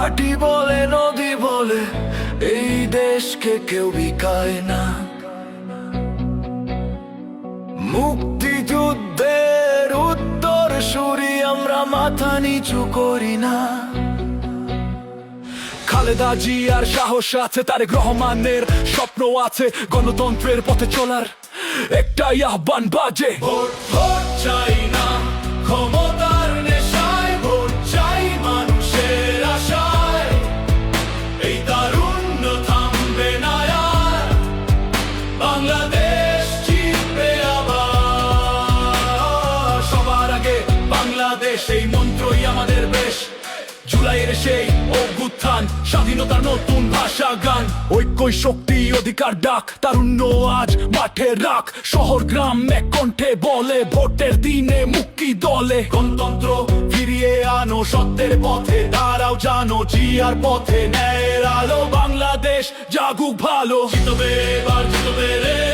মাটি বলে নদী বলে এই দেশকে কেউ বিকায় না। মুক্তিযুদ্ধের উত্তর সুরি আমরা মাথা নিচু করি না। খালেদা জিয়ার সাহস আছে, তারেক রহমানের স্বপ্ন আছে, গণতন্ত্রের পথে চলার একটাই আহ্বান বাজে। ভোট ভোট চাই না ক্ষমতার নেশায়, ভোট চাই মানুষের আশায়। এই তারুণ্য থামবে না আর, বাংলাদেশ জিতবে আবার। সবার আগে বাংলাদেশ, এই মন্ত্রই আমাদের বেশ। জুলাইয়ের সেই অভ্যুত্থান, স্বাধীনতার নতুন ভাষা গান। ঐক্যই শক্তি, অধিকার ডাক, তারুণ্য আজ মাঠে রাখ। শহর গ্রাম এক কণ্ঠে বলে, ভোটের দিনে মুক্তি দলে। গণতন্ত্র ফিরিয়ে আনো, সত্যের পথে দাঁড়াও জানো, জিয়ার পথে ন্যায়ের আলো। বাংলাদেশ জাগুক ভালো, জিতবে এবার জিতবে রে।